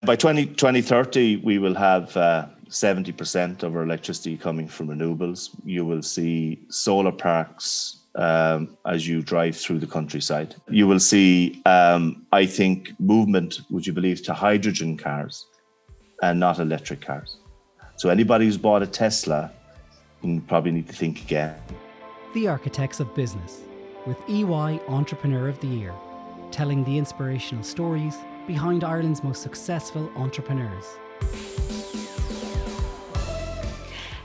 By 2030, we will have 70% of our electricity coming from renewables. You will see solar parks as you drive through the countryside. You will see, I think, movement, would you believe, to hydrogen cars and not electric cars. So anybody who's bought a Tesla can probably need to think again. The Architects of Business with EY Entrepreneur of the Year, telling the inspirational stories behind Ireland's most successful entrepreneurs.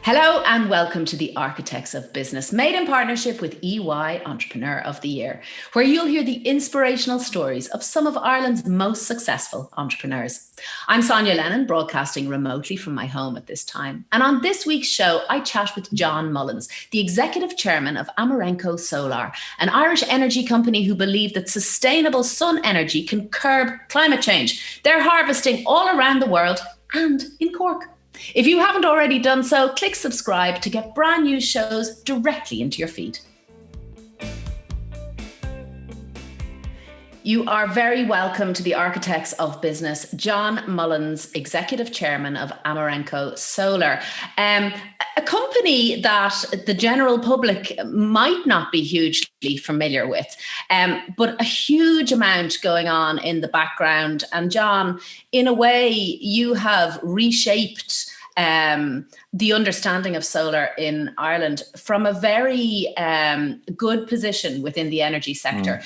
Hello and welcome to the Architects of Business, made in partnership with EY Entrepreneur of the Year, where you'll hear the inspirational stories of some of Ireland's most successful entrepreneurs. I'm Sonya Lennon, broadcasting remotely from my home at this time. And on this week's show, I chat with John Mullins, the executive chairman of Amarenco Solar, an Irish energy company who believe that sustainable sun energy can curb climate change. They're harvesting all around the world and in Cork. If you haven't already done so, click subscribe to get brand new shows directly into your feed. You are very welcome to the Architects of Business, John Mullins, Executive Chairman of Amarenco Solar, a company that the general public might not be hugely familiar with, but a huge amount going on in the background. And John, in a way, you have reshaped the understanding of solar in Ireland from a very good position within the energy sector.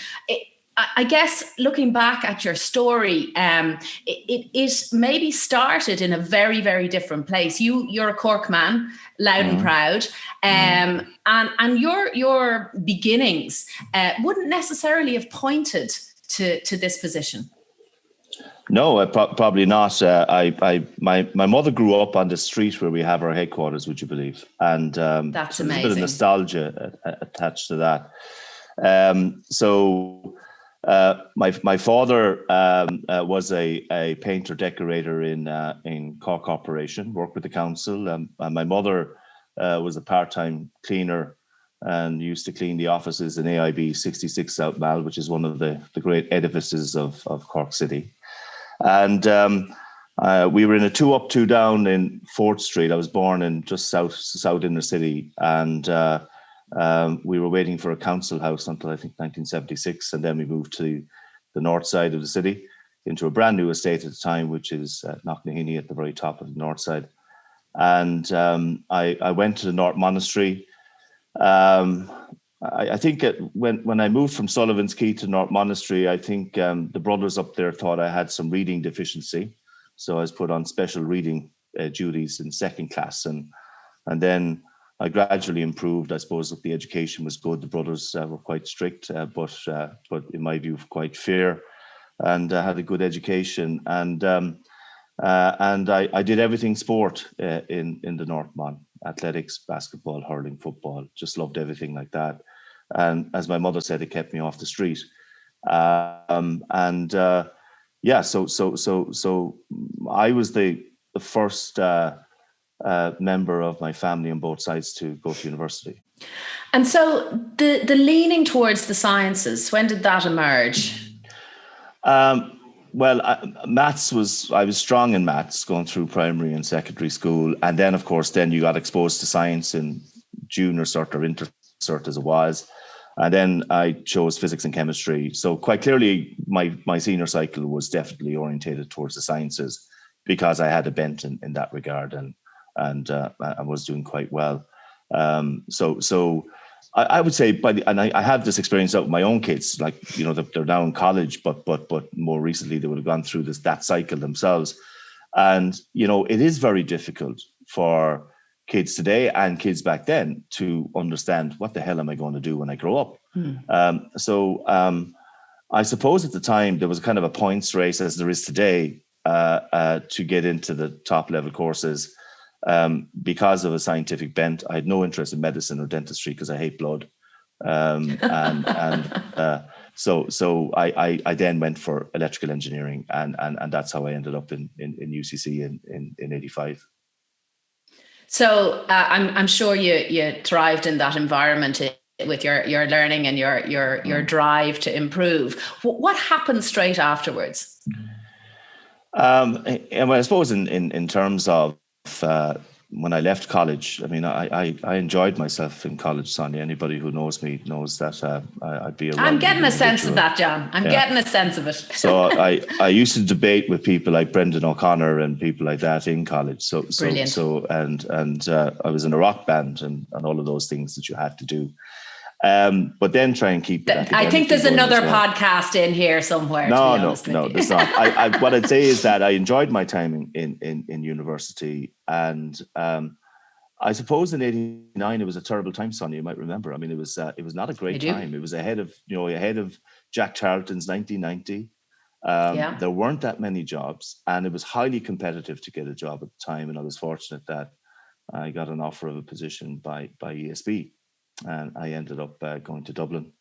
I guess looking back at your story, it maybe started in a very, very different place. You're a Cork man, loud and proud, and your beginnings wouldn't necessarily have pointed to this position. No, probably not. My mother grew up on the street where we have our headquarters, would you believe? And that's so amazing. There's a bit of nostalgia attached to that. My father was a painter decorator in Cork Corporation, worked with the council, and my mother was a part-time cleaner and used to clean the offices in AIB 66 South Mall, which is one of the great edifices of Cork City. And we were in a 2 up, 2 down in 4th Street. I was born in just south inner city, and we were waiting for a council house until I think 1976, and then we moved to the north side of the city into a brand new estate at the time, which is Knocknaheeny at the very top of the north side. And I went to the North Monastery. I think when I moved from Sullivan's Quay to North Monastery, I think the brothers up there thought I had some reading deficiency, so I was put on special reading duties in 2nd class, and then I gradually improved. I suppose that the education was good. The brothers were quite strict, but in my view, quite fair, and had a good education. And I did everything sport in the North Mon: athletics, basketball, hurling, football. Just loved everything like that. And as my mother said, it kept me off the street. So I was the first member of my family on both sides to go to university. And so the leaning towards the sciences, when did that emerge? Maths I was strong in maths going through primary and secondary school. And then, of course, then you got exposed to science in junior cert or inter cert as it was. And then I chose physics and chemistry. So quite clearly, my senior cycle was definitely orientated towards the sciences because I had a bent in that regard, and I was doing quite well. So I would say, I have this experience out with my own kids. Like, they're now in college, but more recently they would have gone through that cycle themselves. And it is very difficult for kids today and kids back then to understand what the hell am I going to do when I grow up. I suppose at the time there was kind of a points race, as there is today, to get into the top level courses. Because of a scientific bent, I had no interest in medicine or dentistry because I hate blood. So I then went for electrical engineering, and that's how I ended up in UCC in 85. So I'm sure you thrived in that environment with your learning and your drive to improve. What happened straight afterwards? And I suppose in terms of when I left college, I mean, I enjoyed myself in college, Sonia. Anybody who knows me knows that I'd be a I'm getting a well-rounded sense of individual. that, John. I'm getting a sense of it. So I used to debate with people like Brendan O'Connor and people like that in college. Brilliant. And I was in a rock band and all of those things that you had to do. But then try and keep it. I think there's another podcast in here somewhere. No, there's not. What I'd say is that I enjoyed my time in university, and I suppose in '89 it was a terrible time, Sonia. You might remember. I mean, it was not a great time. It was ahead of Jack Charlton's 1990. There weren't that many jobs, and it was highly competitive to get a job at the time. And I was fortunate that I got an offer of a position by ESB. And I ended up going to Dublin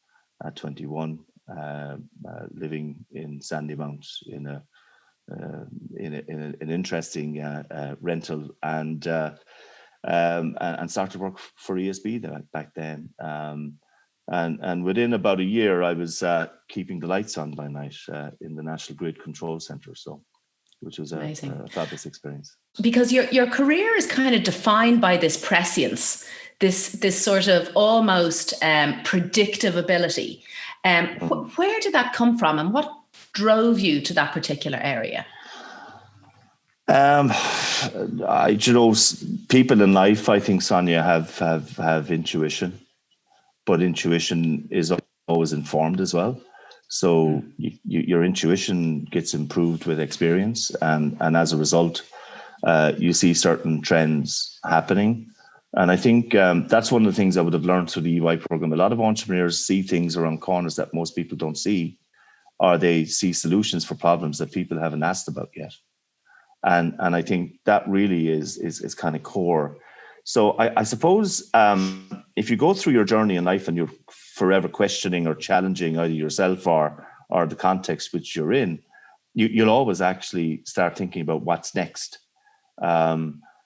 at 21, living in Sandymount in an interesting rental, and started work for ESB back then. And within about a year, I was keeping the lights on by night in the National Grid Control Centre. Which was a fabulous experience. Because your career is kind of defined by this prescience, this sort of almost predictive ability. Where did that come from, and what drove you to that particular area? People in life, I think, Sonia, have intuition, but intuition is always informed as well. So your intuition gets improved with experience, and as a result, you see certain trends happening. And I think that's one of the things I would have learned through the EY program. A lot of entrepreneurs see things around corners that most people don't see, or they see solutions for problems that people haven't asked about yet. And I think that really is kind of core. So I suppose if you go through your journey in life and you're forever questioning or challenging either yourself or the context which you're in, you'll always actually start thinking about what's next.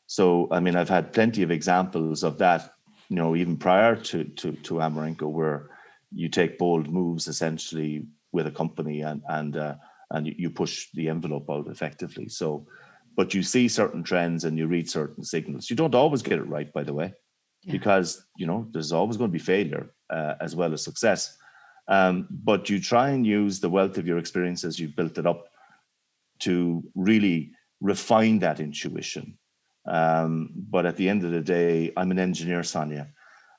So, I mean, I've had plenty of examples of that, even prior to Amerenko, where you take bold moves essentially with a company and you push the envelope out effectively. So, but you see certain trends and you read certain signals. You don't always get it right, by the way, because, there's always going to be failure as well as success. But you try and use the wealth of your experience as you've built it up to really refine that intuition. But at the end of the day, I'm an engineer, Sonia.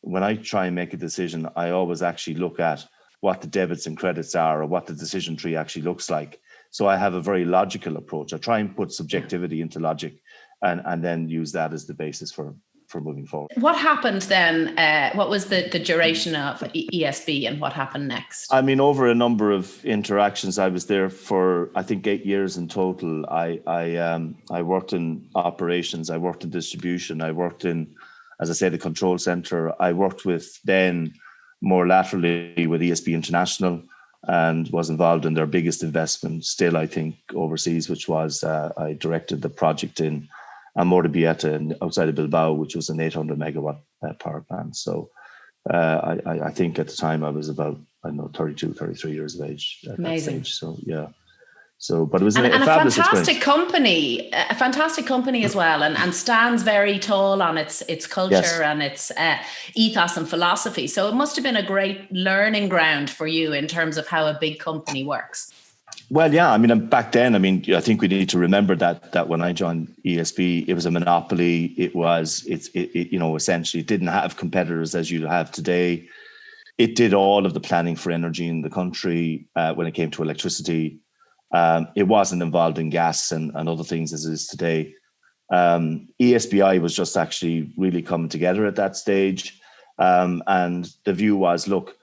When I try and make a decision, I always actually look at what the debits and credits are or what the decision tree actually looks like. So I have a very logical approach. I try and put subjectivity into logic and then use that as the basis for moving forward. What happened then? What was the duration of ESB and what happened next? I mean, over a number of interactions, I was there for, I think, 8 years in total. I worked in operations. I worked in distribution. I worked in, as I say, the control center. I worked with then more laterally with ESB International and was involved in their biggest investment still, I think, overseas, which was I directed the project in Amerenko outside of Bilbao, which was an 800 megawatt power plant. So I think at the time I was about, 32, 33 years of age at Amazing. that stage. So, yeah. So, but it was a fabulous fantastic experience. a fantastic company as well, and stands very tall on its culture and its ethos and philosophy. So it must have been a great learning ground for you in terms of how a big company works. Well, yeah. I mean, back then, I think we need to remember that when I joined ESB, it was a monopoly. Essentially, it didn't have competitors as you have today. It did all of the planning for energy in the country when it came to electricity. It wasn't involved in gas and other things as it is today. ESBI was just actually really coming together at that stage. And the view was, look,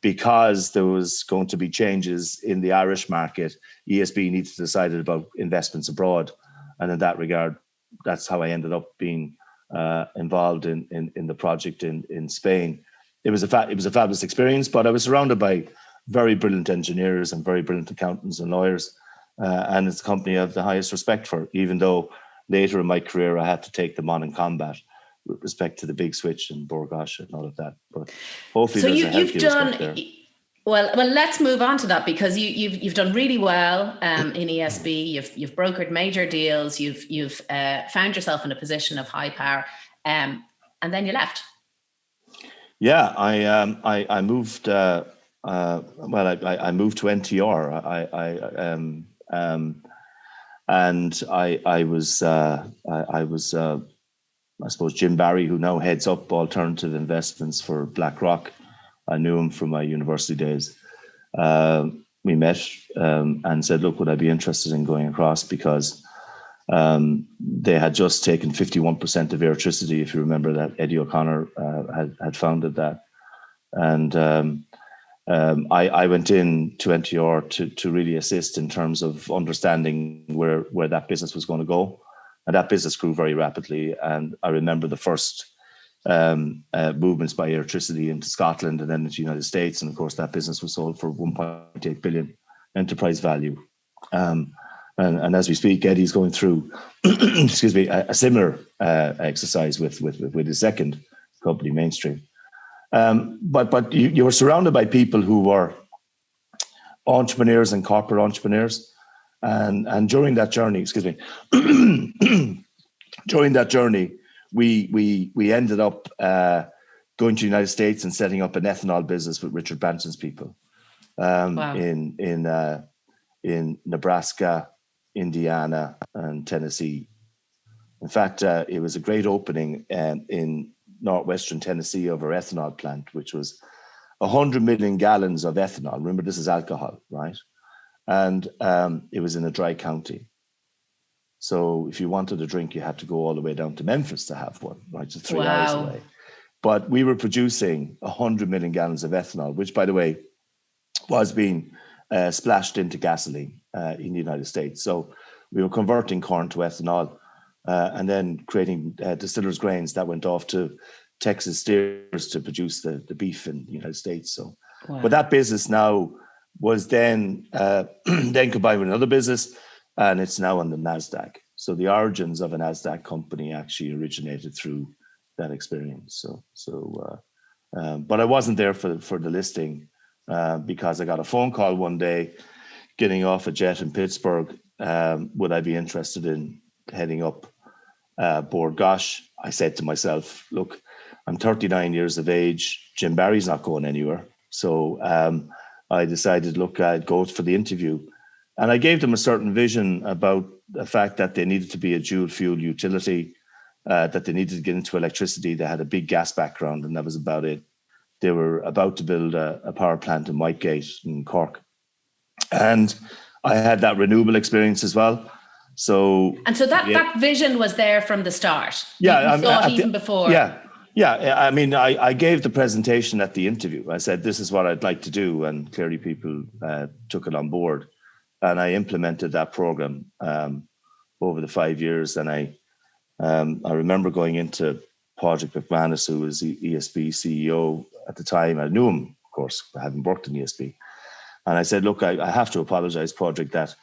because there was going to be changes in the Irish market, ESB needs to decide about investments abroad. And in that regard, that's how I ended up being involved in the project in Spain. It was a fabulous experience, but I was surrounded by very brilliant engineers and very brilliant accountants and lawyers. And it's a company I have the highest respect for, even though later in my career, I had to take them on in combat with respect to the big switch and Borgosh and all of that. But hopefully so there's a healthy respect there. Well, let's move on to that, because you've done really well in ESB. You've brokered major deals. You've found yourself in a position of high power, and then you left. Yeah, I moved. I moved to NTR. I suppose Jim Barry, who now heads up alternative investments for BlackRock. I knew him from my university days. We met and said, look, would I be interested in going across? Because they had just taken 51% of electricity, if you remember that. Eddie O'Connor had founded that. And I went in to NTR to really assist in terms of understanding where that business was going to go. And that business grew very rapidly. And I remember the first movements by electricity into Scotland and then into the United States. And of course, that business was sold for 1.8 billion enterprise value. And as we speak, Eddie's going through, excuse me, a similar exercise with his second company, Mainstream. But you were surrounded by people who were entrepreneurs and corporate entrepreneurs. And during that journey, excuse me, during that journey, we ended up going to the United States and setting up an ethanol business with Richard Branson's people in Nebraska, Indiana, and Tennessee. In fact, it was a great opening in northwestern Tennessee of our ethanol plant, which was 100 million gallons of ethanol. Remember, this is alcohol, right? And it was in a dry county. So if you wanted a drink, you had to go all the way down to Memphis to have one, right? So 3 hours away. But we were producing 100 million gallons of ethanol, which, by the way, was being splashed into gasoline in the United States. So we were converting corn to ethanol and then creating distillers' grains that went off to Texas steers to produce the beef in the United States. So, but that business now was then combined with another business, and it's now on the NASDAQ. So the origins of a NASDAQ company actually originated through that experience. But I wasn't there for the listing because I got a phone call one day getting off a jet in Pittsburgh. Would I be interested in heading up board? Gosh, I said to myself, look, I'm 39 years of age. Jim Barry's not going anywhere. So I decided, look, I'd go for the interview. And I gave them a certain vision about the fact that they needed to be a dual fuel utility, that they needed to get into electricity. They had a big gas background, and that was about it. They were about to build a power plant in Whitegate in Cork. And I had that renewable experience as well. So that vision was there from the start. Yeah, you thought even before. Yeah. I mean, I gave the presentation at the interview. I said, this is what I'd like to do. And clearly people took it on board. And I implemented that program over the 5 years. And I remember going into Padraig McManus, who was the ESB CEO at the time. I knew him, of course, I hadn't worked in ESB. And I said, look, I have to apologize, Padraig, that,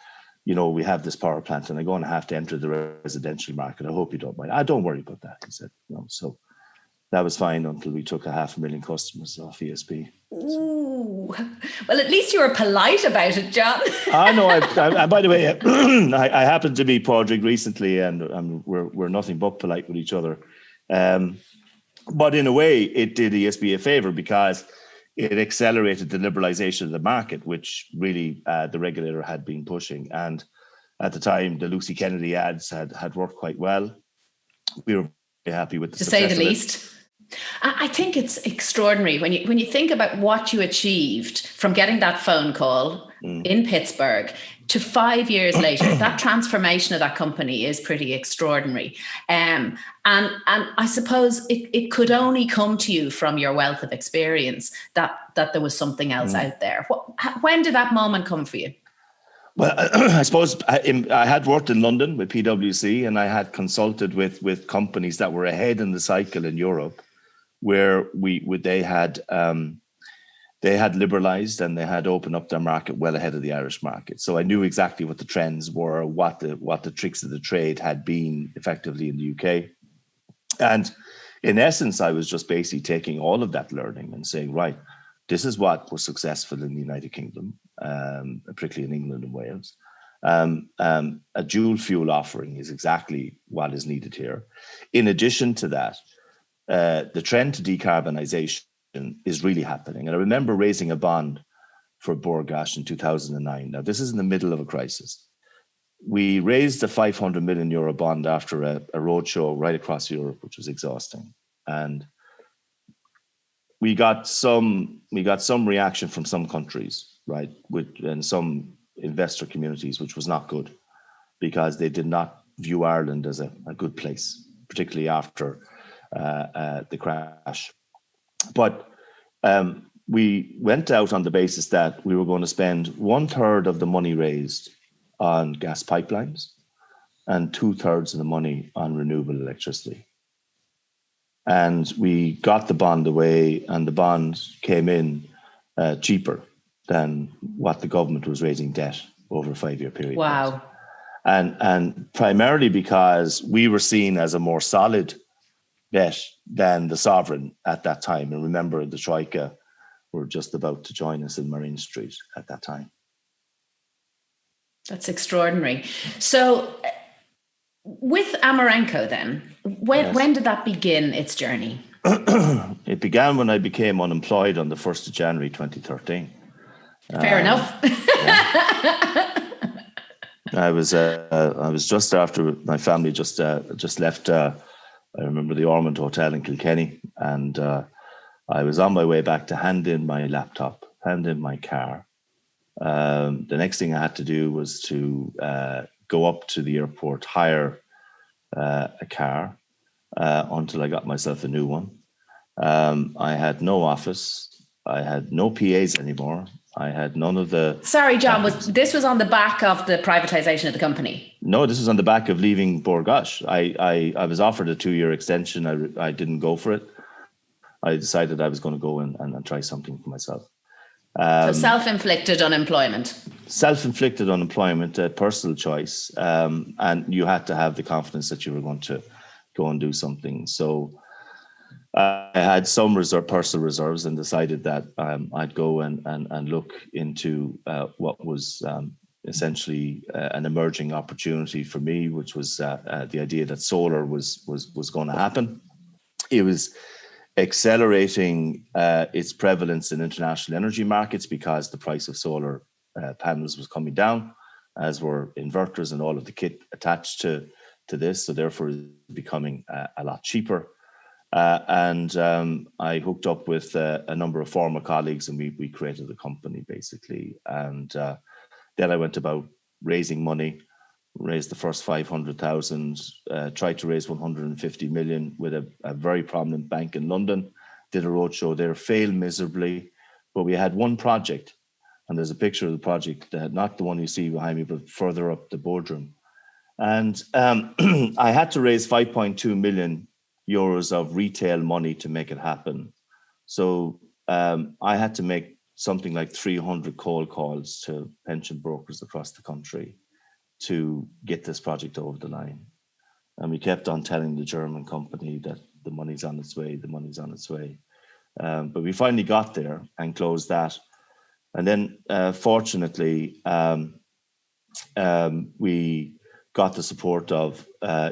we have this power plant and I'm going to have to enter the residential market. I hope you don't mind. Don't worry about that, he said. So that was fine until we took 500,000 customers off ESB. Ooh. Well, at least you were polite about it, John. I know. I by the way, I happened to be Padraig recently, and we're nothing but polite with each other. But in a way, it did ESB a favor because it accelerated the liberalization of the market, which really the regulator had been pushing. And at the time, the Lucy Kennedy ads had worked quite well. We were very happy with the success, to say the least. I think it's extraordinary when you think about what you achieved from getting that phone call in Pittsburgh to 5 years later. That transformation of that company is pretty extraordinary. And I suppose it could only come to you from your wealth of experience that there was something else out there. When did that moment come for you? Well, I suppose I had worked in London with PwC, and I had consulted with companies that were ahead in the cycle in Europe, where they had liberalized and they had opened up their market well ahead of the Irish market. So I knew exactly what the trends were, what the tricks of the trade had been effectively in the UK. And in essence, I was just basically taking all of that learning and saying, right, This is what was successful in the United Kingdom, particularly in England and Wales. A dual fuel offering is exactly what is needed here. In addition to that, the trend to decarbonisation is really happening. And I remember raising a bond for Bord Gáis in 2009. Now, this is in the middle of a crisis. We raised a 500 million euro bond after a roadshow right across Europe, which was exhausting. And we got some reaction from some countries, right, and some investor communities, which was not good, because they did not view Ireland as a good place, particularly after the crash. But we went out on the basis that we were going to spend 1/3 of the money raised on gas pipelines and 2/3 of the money on renewable electricity. And we got the bond away, and the bond came in cheaper than what the government was raising debt over a 5-year period. Wow. And primarily because we were seen as a more solid bet than the sovereign at that time. And remember, the Troika were just about to join us in Marine Street at that time. That's extraordinary. So with Amerenko then, when did that begin its journey? It began when I became unemployed on the 1st of January 2013. Fair enough. I was just after my family just left. I remember the Ormond Hotel in Kilkenny, and I was on my way back to hand in my laptop, hand in my car. The next thing I had to do was to go up to the airport, hire a car until I got myself a new one. I had no office. I had no PAs anymore. I had none of the... Sorry, John, this was on the back of the privatisation of the company? No, this was on the back of leaving Bord Gáis. I was offered a 2-year extension. I didn't go for it. I decided I was going to go and try something for myself. So self-inflicted unemployment. Self-inflicted unemployment, a personal choice. And you had to have the confidence that you were going to go and do something. So I had some personal reserves and decided that I'd go and look into what was essentially an emerging opportunity for me, which was the idea that solar was going to happen. It was accelerating its prevalence in international energy markets because the price of solar panels was coming down, as were inverters and all of the kit attached to this. So therefore, it's becoming a lot cheaper. And I hooked up with a number of former colleagues, and we created a company basically. And then I went about raising money, raised the first 500,000, tried to raise 150 million with a very prominent bank in London, did a roadshow there, failed miserably. But we had one project, and there's a picture of the project, not the one you see behind me, but further up the boardroom. And I had to raise 5.2 million euros of retail money to make it happen. So I had to make something like 300 cold calls to pension brokers across the country to get this project over the line. And we kept on telling the German company that the money's on its way, the money's on its way. But we finally got there and closed that. And then fortunately, we got the support of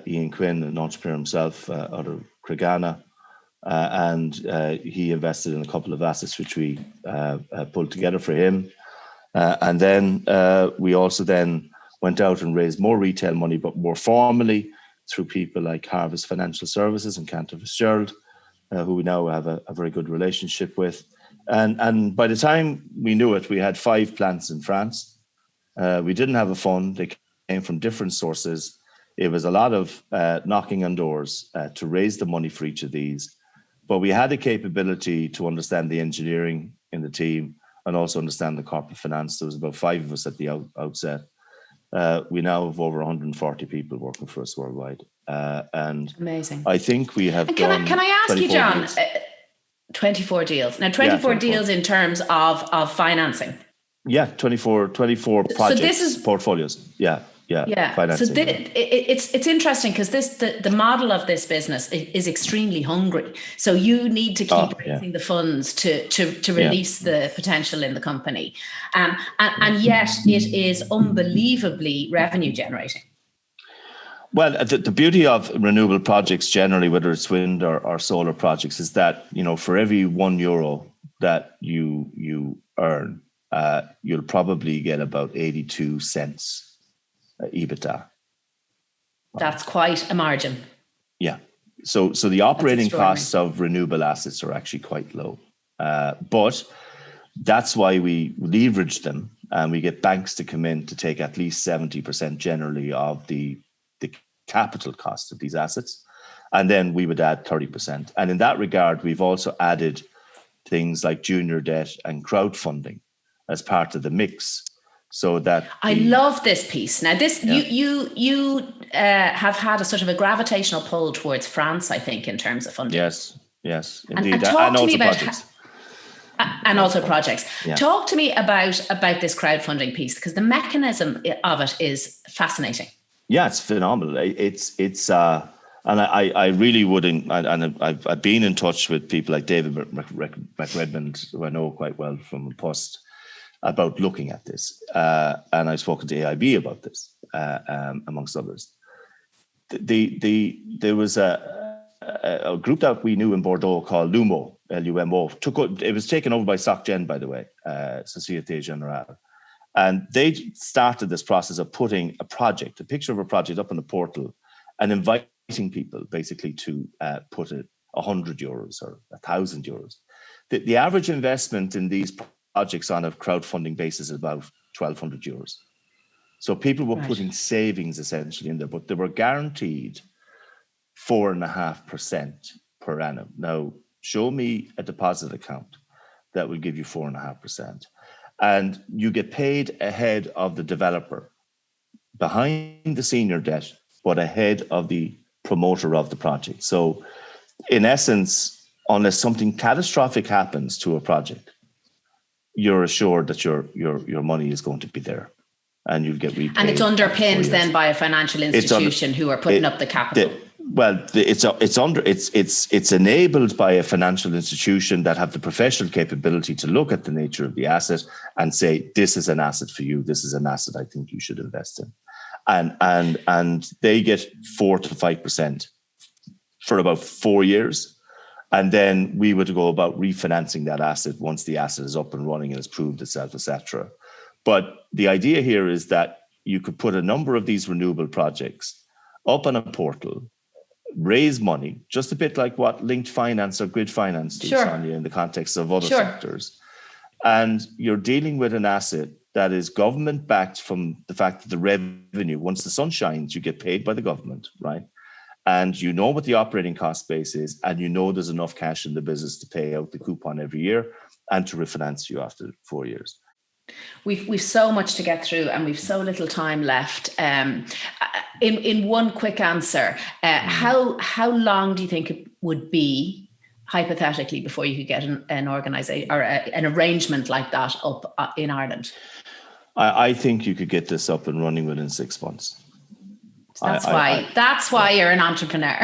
Ian Quinn, an entrepreneur himself out of Cregana, and he invested in a couple of assets which we pulled together for him. And then we also then went out and raised more retail money, but more formally through people like Harvest Financial Services and Cantor Fitzgerald, who we now have a very good relationship with. And by the time we knew it, we had 5 plants in France. We didn't have a fund. They came from different sources. It was a lot of knocking on doors to raise the money for each of these. But we had the capability to understand the engineering in the team and also understand the corporate finance. There was about 5 of us at the outset. We now have over 140 people working for us worldwide. And amazing. I think we have done... Can I ask you, John, deals. 24 deals. Now, 24 deals in terms of financing. Yeah, 24 projects, portfolios. Yeah. Yeah. financing. So it's interesting because the model of this business is extremely hungry. So you need to keep raising the funds to release the potential in the company, and yet it is unbelievably revenue generating. Well, the beauty of renewable projects generally, whether it's wind or solar projects, is that, for every €1 that you earn, you'll probably get about 82 cents EBITDA. That's quite a margin. Yeah. So the operating costs of renewable assets are actually quite low. But that's why we leverage them, and we get banks to come in to take at least 70% generally of the capital cost of these assets. And then we would add 30%. And in that regard, we've also added things like junior debt and crowdfunding as part of the mix. So that I love this piece. Now, this you have had a sort of a gravitational pull towards France, I think, in terms of funding. Yes, indeed, and talk to me about projects. And also projects. Yeah. Talk to me about this crowdfunding piece, because the mechanism of it is fascinating. Yeah, it's phenomenal. It's and I really wouldn't. And I've been in touch with people like David McRedmond, who I know quite well from Post, about looking at this. And I've spoken to AIB about this, amongst others. There was a group that we knew in Bordeaux called LUMO, LUMO. It was taken over by SocGen, by the way, Société Générale. And they started this process of putting a picture of a project up on the portal and inviting people basically to put €100 or €1,000. The average investment in these projects on a crowdfunding basis is about €1,200. So people were putting savings essentially in there, but they were guaranteed 4.5% per annum. Now, show me a deposit account that will give you 4.5%. And you get paid ahead of the developer, behind the senior debt, but ahead of the promoter of the project. So in essence, unless something catastrophic happens to a project, you're assured that your money is going to be there and you'll get repaid. And it's underpinned then by a financial institution who are putting up the capital. It's enabled by a financial institution that have the professional capability to look at the nature of the asset and say, this is an asset for you. This is an asset I think you should invest in. And they get 4 to 5% for about 4 years. And then we would go about refinancing that asset once the asset is up and running and has proved itself, etc. But the idea here is that you could put a number of these renewable projects up on a portal, raise money, just a bit like what linked finance or grid finance do, Sonya, in the context of other sectors. And you're dealing with an asset that is government backed from the fact that the revenue, once the sun shines, you get paid by the government, right? And you know what the operating cost base is, and you know there's enough cash in the business to pay out the coupon every year and to refinance you after 4 years. We've so much to get through, and we've so little time left. In one quick answer, how long do you think it would be, hypothetically, before you could get an organisation or an arrangement like that up in Ireland? I think you could get this up and running within 6 months. That's why you're an entrepreneur.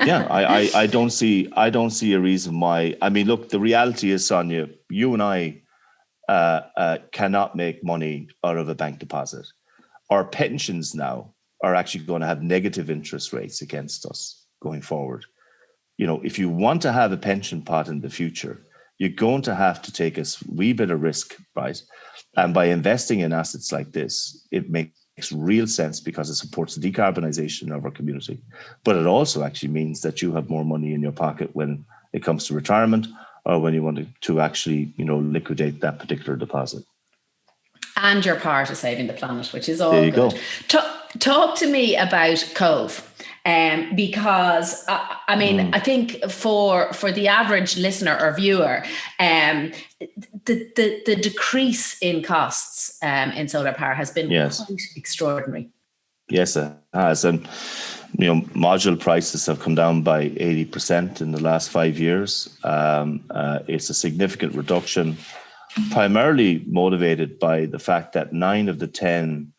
Yeah, I don't see a reason why. I mean, look, the reality is, Sonya, you and I cannot make money out of a bank deposit. Our pensions now are actually going to have negative interest rates against us going forward. You know, if you want to have a pension pot in the future, you're going to have to take a wee bit of risk, right? And by investing in assets like this, it makes real sense because it supports the decarbonization of our community. But it also actually means that you have more money in your pocket when it comes to retirement, or when you want to actually, liquidate that particular deposit. And you're part of saving the planet, which is all there you good. Go. Talk to me about Cobh, because I think for the average listener or viewer, the decrease in costs in solar power has been quite extraordinary. Yes, it has, and module prices have come down by 80% in the last 5 years. It's a significant reduction, primarily motivated by the fact that 9 of the 10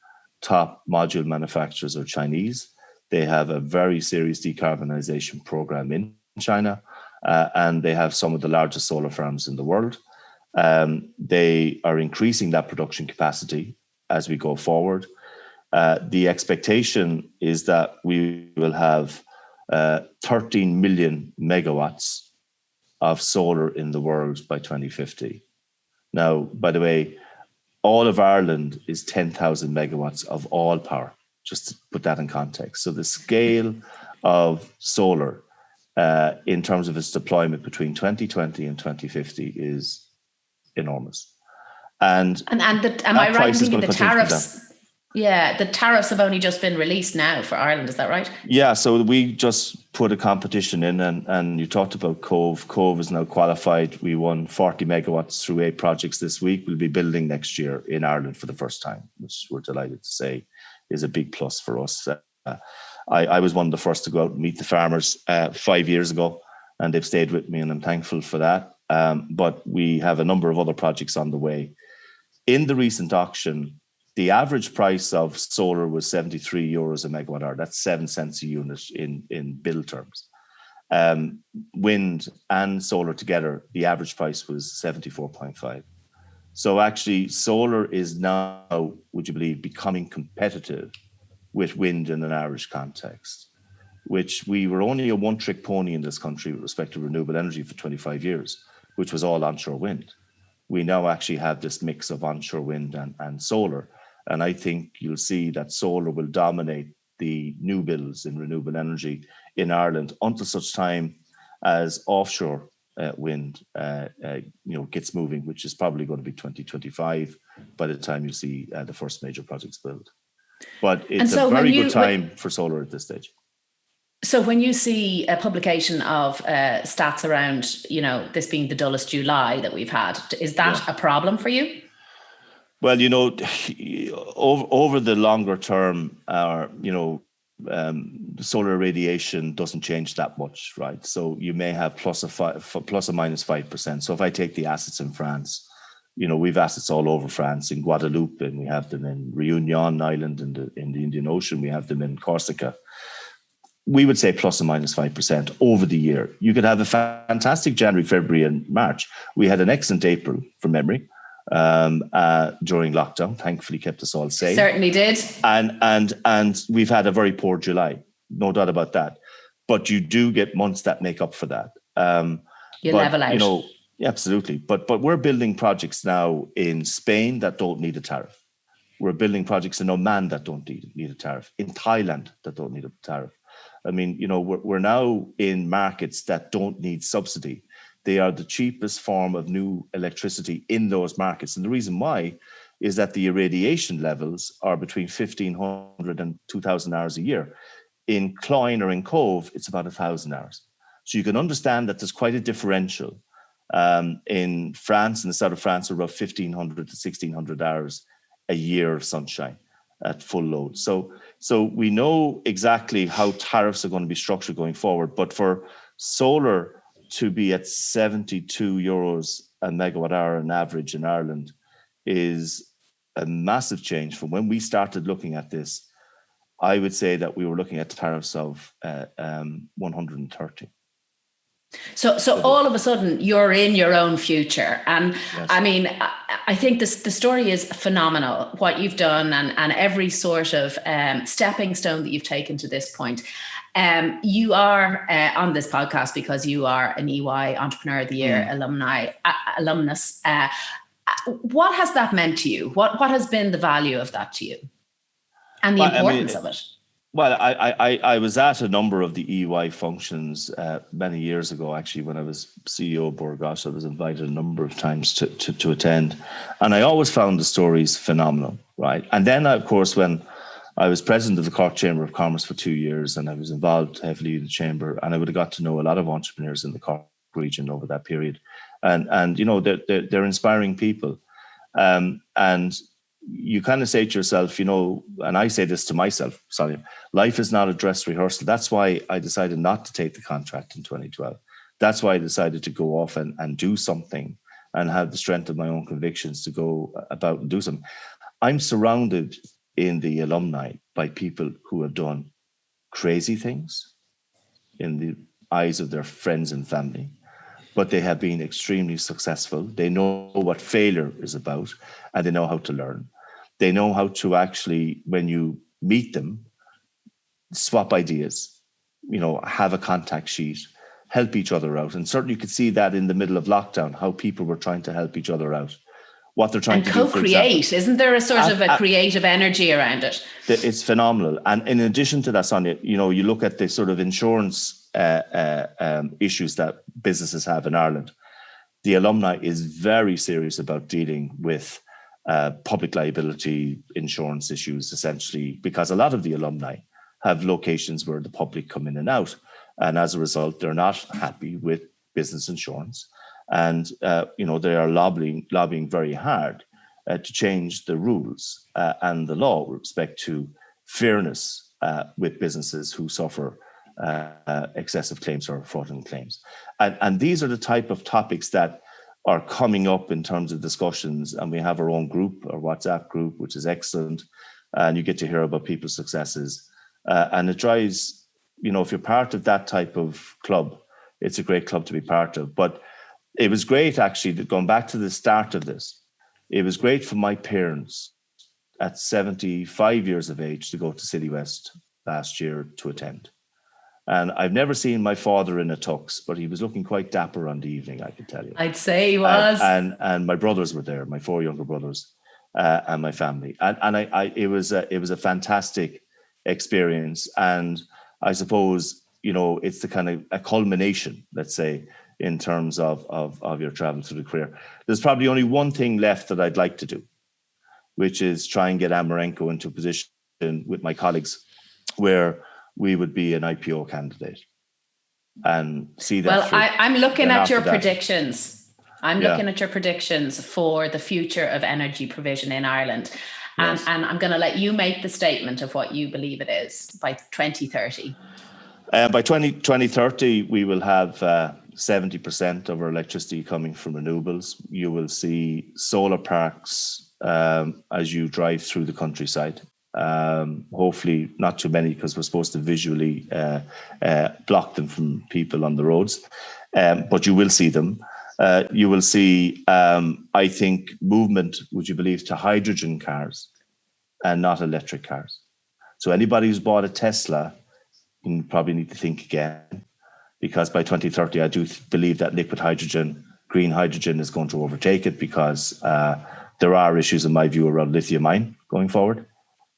top module manufacturers are Chinese. They have a very serious decarbonization program in China, and they have some of the largest solar farms in the world. They are increasing that production capacity as we go forward. The expectation is that we will have 13 million megawatts of solar in the world by 2050. Now, by the way, all of Ireland is 10,000 megawatts of all power, just to put that in context. So the scale of solar in terms of its deployment between 2020 and 2050 is enormous. And am I right in thinking the tariffs? Yeah, the tariffs have only just been released now for Ireland, is that right? Yeah, so we just put a competition in, and you talked about Cobh. Cobh is now qualified. We won 40 megawatts through 8 projects this week. We'll be building next year in Ireland for the first time, which we're delighted to say is a big plus for us. I was one of the first to go out and meet the farmers 5 years ago, and they've stayed with me, and I'm thankful for that. But we have a number of other projects on the way. In the recent auction, the average price of solar was 73 euros a megawatt hour. That's 7 cents a unit in bill terms. Wind and solar together, the average price was 74.5. So actually, solar is now, would you believe, becoming competitive with wind in an Irish context, which we were only a one-trick pony in this country with respect to renewable energy for 25 years, which was all onshore wind. We now actually have this mix of onshore wind and solar. And I think you'll see that solar will dominate the new builds in renewable energy in Ireland until such time as offshore wind gets moving, which is probably going to be 2025 by the time you see the first major projects built. But it's a very good time for solar at this stage. So when you see a publication of stats around, this being the dullest July that we've had, is that a problem for you? Well, over the longer term, solar radiation doesn't change that much, right? So you may have plus or minus 5%. So if I take the assets in France, we've assets all over France, in Guadeloupe, and we have them in Réunion Island in the Indian Ocean. We have them in Corsica. We would say plus or minus 5% over the year. You could have a fantastic January, February, and March. We had an excellent April, from memory. During lockdown, thankfully kept us all safe. Certainly did. And we've had a very poor July, no doubt about that. But you do get months that make up for that. Level out. Absolutely. But we're building projects now in Spain that don't need a tariff. We're building projects in Oman that don't need a tariff. In Thailand that don't need a tariff. I mean, we're now in markets that don't need subsidy. They are the cheapest form of new electricity in those markets. And the reason why is that the irradiation levels are between 1,500 and 2,000 hours a year. In Cloyne or in Cobh, it's about 1,000 hours. So you can understand that there's quite a differential. In France, in the south of France, around 1,500 to 1,600 hours a year of sunshine at full load. So we know exactly how tariffs are going to be structured going forward. But for solar to be at 72 euros a megawatt hour on average in Ireland is a massive change from when we started looking at this. I would say that we were looking at tariffs of 130. So all of a sudden you're in your own future. And yes. I mean, I think the story is phenomenal, what you've done and every sort of stepping stone that you've taken to this point. You are on this podcast because you are an EY Entrepreneur of the Year alumnus. What has that meant to you? What has been the value of that to you and the importance of it? Well, I was at a number of the EY functions many years ago, actually, when I was CEO of Borgosh. I was invited a number of times to attend. And I always found the stories phenomenal, right? And then, of course, when I was president of the Cork Chamber of Commerce for 2 years, and I was involved heavily in the chamber, and I would have got to know a lot of entrepreneurs in the Cork region over that period. And they're inspiring people. And you kind of say to yourself, and I say this to myself, Sonya, life is not a dress rehearsal. That's why I decided not to take the contract in 2012. That's why I decided to go off and do something and have the strength of my own convictions to go about and do something. I'm surrounded in the alumni by people who have done crazy things in the eyes of their friends and family, but they have been extremely successful. They know what failure is about, and they know how to learn. They know how to actually, when you meet them, swap ideas, have a contact sheet, help each other out. And certainly you could see that in the middle of lockdown, how people were trying to help each other out. What they're trying to do, for co-create, example, isn't there a sort of a creative energy around it? It's phenomenal. And in addition to that, Sonya, you look at the sort of insurance issues that businesses have in Ireland. The alumni is very serious about dealing with public liability insurance issues, essentially, because a lot of the alumni have locations where the public come in and out. And as a result, they're not happy with business insurance. And, they are lobbying very hard to change the rules and the law with respect to fairness with businesses who suffer excessive claims or fraudulent claims. And these are the type of topics that are coming up in terms of discussions. And we have our own group, our WhatsApp group, which is excellent. And you get to hear about people's successes. And it drives, if you're part of that type of club, it's a great club to be part of. But it was great, actually, going back to the start of this. It was great for my parents at 75 years of age to go to City West last year to attend. And I've never seen my father in a tux, but he was looking quite dapper on the evening, I can tell you. I'd say he was. And my brothers were there, my 4 younger brothers and my family. And it was a fantastic experience. And I suppose, it's the kind of a culmination, let's say, in terms of your travel through the career. There's probably only one thing left that I'd like to do, which is try and get Amerenko into a position with my colleagues where we would be an IPO candidate and see that. Well, I'm looking at your predictions. I'm looking at your predictions for the future of energy provision in Ireland. And, yes. and I'm going to let you make the statement of what you believe it is by 2030. By 2030, we will have 70% of our electricity coming from renewables. You will see solar parks as you drive through the countryside. Hopefully not too many, because we're supposed to visually block them from people on the roads. But you will see them. You will see, I think, movement, would you believe, to hydrogen cars and not electric cars. So anybody who's bought a Tesla, you probably need to think again, because by 2030, I do believe that liquid hydrogen, green hydrogen, is going to overtake it, because there are issues, in my view, around lithium ion going forward.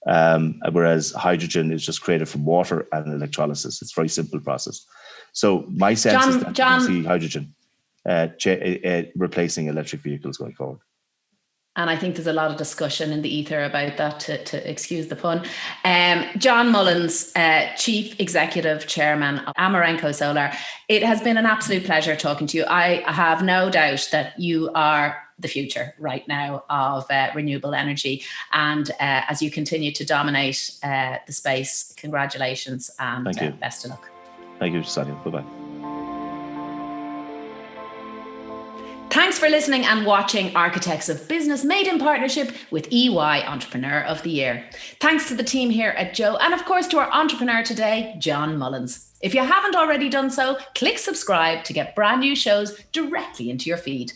Whereas hydrogen is just created from water and electrolysis. It's a very simple process. So my sense is that you can see hydrogen replacing electric vehicles going forward. And I think there's a lot of discussion in the ether about that, to excuse the pun. John Mullins, Chief Executive Chairman of Amarenco Solar. It has been an absolute pleasure talking to you. I have no doubt that you are the future right now of renewable energy. And as you continue to dominate the space, congratulations and best of luck. Thank you, Sonya. Bye-bye. Thanks for listening and watching Architects of Business, made in partnership with EY Entrepreneur of the Year. Thanks to the team here at Joe, and of course to our entrepreneur today, John Mullins. If you haven't already done so, click subscribe to get brand new shows directly into your feed.